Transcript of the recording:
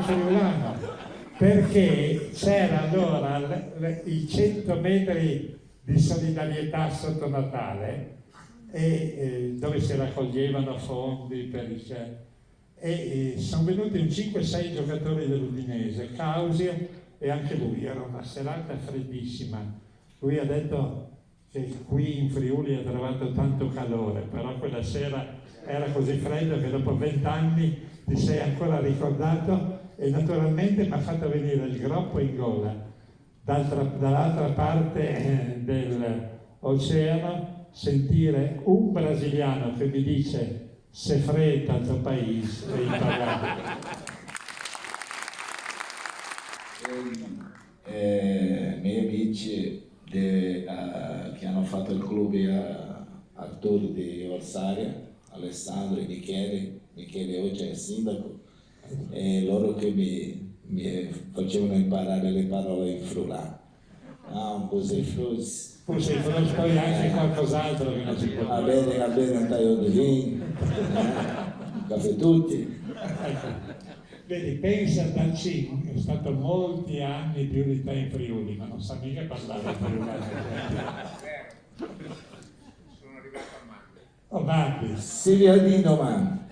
friulano, perché c'era allora i 100 metri di solidarietà sotto Natale, dove si raccoglievano fondi per e sono venuti un 5-6 giocatori dell'Udinese, Causio e anche lui. Era una serata freddissima. Lui ha detto che qui in Friuli ha trovato tanto calore, però quella sera era così freddo che dopo 20 anni ti sei ancora ricordato, e naturalmente mi ha fatto venire il groppo in gola dall'altra parte dell'oceano, sentire un brasiliano che mi dice se fredda il tuo paese è impagabile. Miei amici che hanno fatto il club al Tour di Orsaria, Alessandro e Michele oggi è sindaco, e loro che mi facevano imparare le parole in friulano. Un Pusei Poi anche qualcos'altro che non si può va bene un taglio di vino, un caffè tutti. Vedi, pensa dal CIM, è stato molti anni più di te in Friuli, ma non sa mica parlare friulano. Sono arrivato a Mande. Oh, Mandi. Silvia Dino, man.